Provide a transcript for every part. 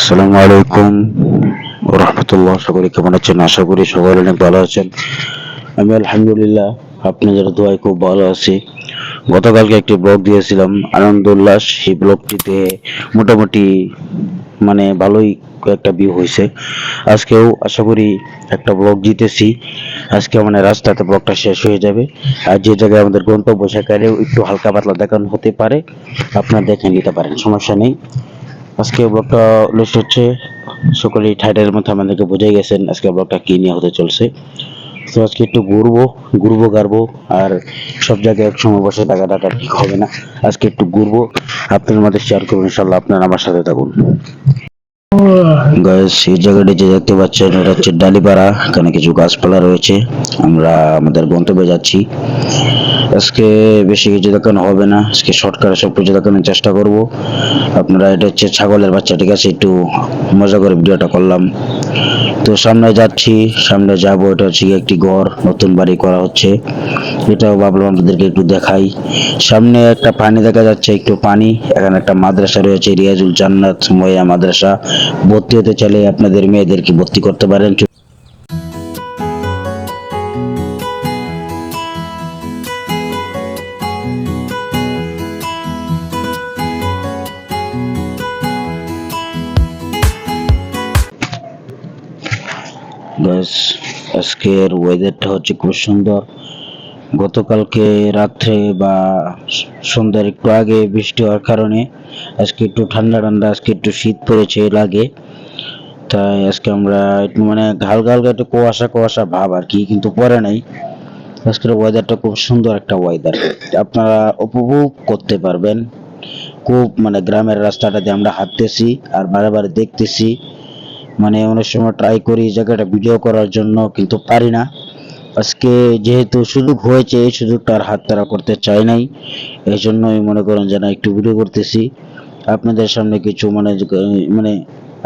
আসসালামু আলাইকুম রহমতুল্লাহ। আশা করি কেমন আছেন? আশা করি সবাই অনেক ভালো আছেন। আমি আলহামদুলিল্লাহ আপনাদের দোয়ায় খুব ভালো আছি। গতকালকে একটি ব্লগ দিয়েছিলাম আনন্দ উল্লাস, সেই ব্লগটিতে মোটামুটি ভালোই কয়েকটা ভিউ হয়েছে। আজকেও আশা করি একটা ব্লগ দিতেছি। আজকে রাস্তাতে ব্লগটা শেষ হয়ে যাবে। আর যে জায়গায় আমাদের গন্তব্য সেখানেও একটু হালকা পাতলা দেখানো হতে পারে, আপনারা দেখে নিতে পারেন, সমস্যা নেই। আজকে ব্লগটা লিস্ট হচ্ছে, সকলেই টাইটেলের মধ্যে আমাদেরকে বুঝে গেছেন আজকে ব্লগটা কি নিয়ে হতে চলছে। তো আজকে একটু ঘুরবো ঘুরবো গাড়বো, আর সব জায়গায় একসময় বসে থাকা ঠিক হবে না। আজকে একটু ঘুরবো, আপনাদের মধ্যে শেয়ার করবো, ইনশাল্লাহ আপনারা আমার সাথে থাকুন। গাইস, এই জায়গাটি যে দেখতে পাচ্ছেন এটা হচ্ছে ডালিপাড়া। এখানে কিছু গাছপালা রয়েছে। আমরা আমাদের গন্তব্যে যাচ্ছি। আজকে বেশি কিছু দেখানো হবে না, আজকে শর্টকাটে সব কিছু দেখানোর চেষ্টা করব। আপনারা, এটা হচ্ছে ছাগলের বাচ্চা, ঠিক আছে, একটু মজা করে ভিডিওটা করলাম। তো সামনে যাচ্ছি, সামনে যাব। এটা হচ্ছে একটি ঘর, নতুন বাড়ি করা হচ্ছে। এটাও ভাবলাম আপনাদেরকে একটু দেখাই। সামনে একটা পানি দেখা যাচ্ছে, একটু পানি। এখানে একটা মাদ্রাসা রয়েছে, রিয়াজুল জান্নাত মহিলা মাদ্রাসা। ভর্তি হতে চাইলে আপনাদের মেয়েদেরকে ভর্তি করতে পারেন। ব্যাস, আজকের ওয়েদারটা হচ্ছে খুব সুন্দর। গতকালকে রাত্রে বা সন্ধ্যার একটু আগে বৃষ্টি হওয়ার কারণে আজকে একটু ঠান্ডা ঠান্ডা, আজকে একটু শীত পড়েছে লাগে। তাই আজকে আমরা একটু হালকা হালকা একটু কুয়াশা কুয়াশা ভাব আর কি, কিন্তু পরে নাই। আজকের ওয়েদারটা খুব সুন্দর একটা ওয়েদার, আপনারা উপভোগ করতে পারবেন। খুব গ্রামের রাস্তাটা দিয়ে আমরা হাঁটতেছি আর বারে বারে দেখতেছি। অনেক সময় ট্রাই করি এই জায়গাটা ভিডিও করার জন্য, কিন্তু পারি না। আজকে যেহেতু সুযোগ হয়েছে, এই সুযোগটা আর হাতছাড়া করতে চাই নাই। এই জন্যই মনে করেন যে না, একটু ভিডিও করতেছি আপনাদের সামনে, কিছু মানে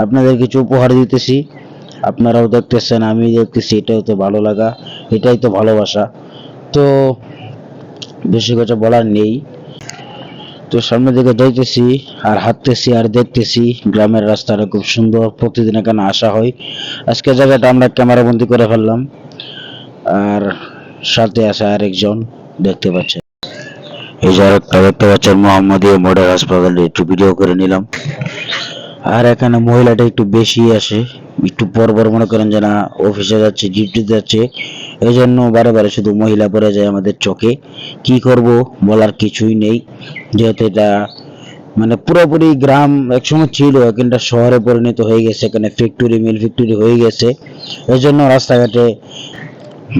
আপনাদের কিছু উপহার দিতেছি। আপনারাও দেখতেছেন, আমি দেখতেছি, এটাই তো ভালো লাগা, এটাই তো ভালোবাসা। তো বেশি কথা বলার নেই। তো সামনের দিকে যাইতেছি আর হাঁটতেছি আর দেখতেছি, গ্রামের রাস্তাটা খুব সুন্দর, প্রতিদিন এখানে আসা হয়। আজকে জায়গাটা আমরা ক্যামেরা বন্দি করে ফেললাম। আর সাথে আছে আরেকজন, দেখতে পাচ্ছেন। এই যে আরেকটা দেখতে পাচ্ছেন, মোহাম্মদীয় মডেল হাসপাতালে একটু ভিডিও করে নিলাম। আর এখানে মহিলাটা একটু বেশি আসে, একটু পর পর মনে করেন যে না অফিসে যাচ্ছে, ডিউটি যাচ্ছে, এই জন্য বারে বারে শুধু মহিলা পড়ে যায় আমাদের চোখে। কি করব, বলার কিছুই নেই। যেহেতু এটা পুরোপুরি গ্রাম একসময় ছিল, এখানটা শহরে পরিণত হয়ে গেছে, এখানে ফ্যাক্টরি, মিল ফ্যাক্টরি হয়ে গেছে। এই জন্য রাস্তাঘাটে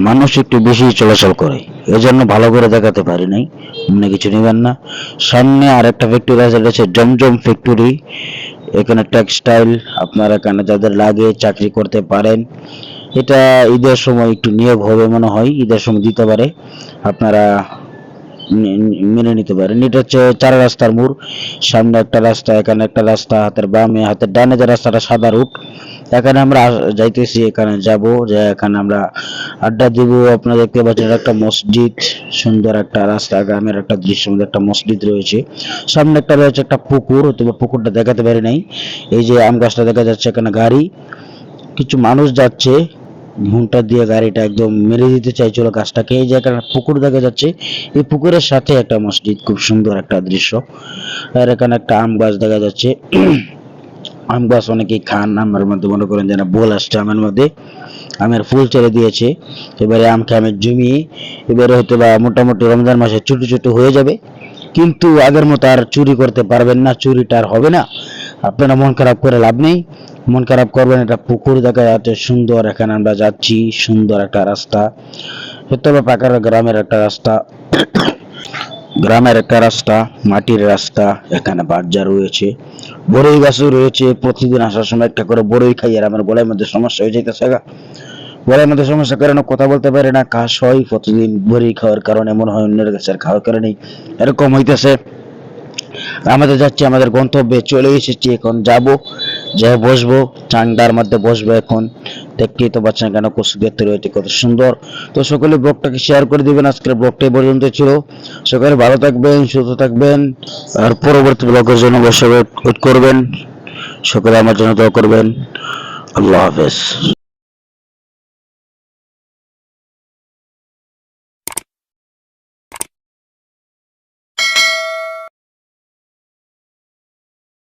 মানুষ একটু বেশি চলাচল করে, এজন্য ভালো করে দেখাতে পারি নাই, মনে কিছু নেবেন না। সামনে আর একটা ফ্যাক্টরি আছে, এটা হচ্ছে জমজম ফ্যাক্টরি। এখানে টেক্সটাইল, আপনারা এখানে যাদের লাগে চাকরি করতে পারেন। এটা ঈদের সময় একটু নিয়োগ হবে মনে হয়, ঈদের সময় দিতে পারে, আপনারা মেনে নিতে পারেন। এটা হচ্ছে চার রাস্তার মোড়। সামনে একটা রাস্তা, এখানে একটা রাস্তা, হাতের বামে হাতের ডানে যে রাস্তাটা সাদা রুট, এখানে আমরা যাইতেছি, এখানে যাব, যে এখানে আমরা আড্ডা দিব। আপনারা দেখতে পাচ্ছেন একটা মসজিদ, সুন্দর একটা রাস্তা, গ্রামের একটা দৃশ্য, মধ্যে একটা মসজিদ রয়েছে। সামনে একটা রয়েছে একটা পুকুর, তবে পুকুরটা দেখাতে পারি নাই। এই যে আম গাছটা দেখা যাচ্ছে, এখানে গাড়ি, কিছু মানুষ যাচ্ছে, ঘুমটা দিয়ে গাড়িটা একদম মেরে দিতে চাইছিল গাছটাকে। এই যে একটা পুকুর দেখা যাচ্ছে, এই পুকুরের সাথে একটা মসজিদ, খুব সুন্দর একটা দৃশ্য। আর এখানে একটা আম গাছ দেখা যাচ্ছে। আম গাছ অনেকেই খান, আমের মধ্যে মনে করেন যেন বোল আসছে, আমের মধ্যে আমের ফুল ছেড়ে দিয়েছে। এবারে আম খেয়ে আমের জমি, এবারে হয়তো বা মোটামুটি রমজান মাসে ছোট ছোট হয়ে যাবে, কিন্তু আগের মতো আর চুরি করতে পারবেন না, চুরিটা আর হবে না। আপনারা মন খারাপ করে লাভ নেই, মন খারাপ করবেন। এটা পুকুর দেখা যাচ্ছে সুন্দর, এখানে আমরা যাচ্ছি, সুন্দর একটা রাস্তা, হয়তো বা পাকার গ্রামের একটা রাস্তা, গ্রামের একটা রাস্তা, মাটির রাস্তা। এখানে বাজার রয়েছে, বড়ই গাছও রয়েছে। প্রতিদিন আসার সময় একটা করে বড়ই খাই, আর আমার গলার মধ্যে সমস্যা হয়ে যাইতেছে। গলার মধ্যে সমস্যার কারণে কথা বলতে পারে না, কাশ হয়। প্রতিদিন বড়ি খাওয়ার কারণে মনে হয় অন্যের কাছে খাওয়ার কারণেই এরকম হইতেছে। আমাদের যাচ্ছি, আমাদের গন্তব্যে চলে এসেছি, এখন যাব, যে বসবো, চাঙ্গার মধ্যে বসবো এখন। দেখতেই তো পাচ্ছেন কেন কচু দেখতে রয়েছে কত সুন্দর। তো সকলে ব্লগটাকে শেয়ার করে দিবেন, আজকের ব্লগটা এই পর্যন্ত ছিল। সকলে ভালো থাকবেন, সুস্থ থাকবেন, আর পরবর্তী ব্লগের জন্য অবশ্যই ওয়েট করবেন। সকলে আমার জন্য দোয়া করবেন। আল্লাহ হাফেজ।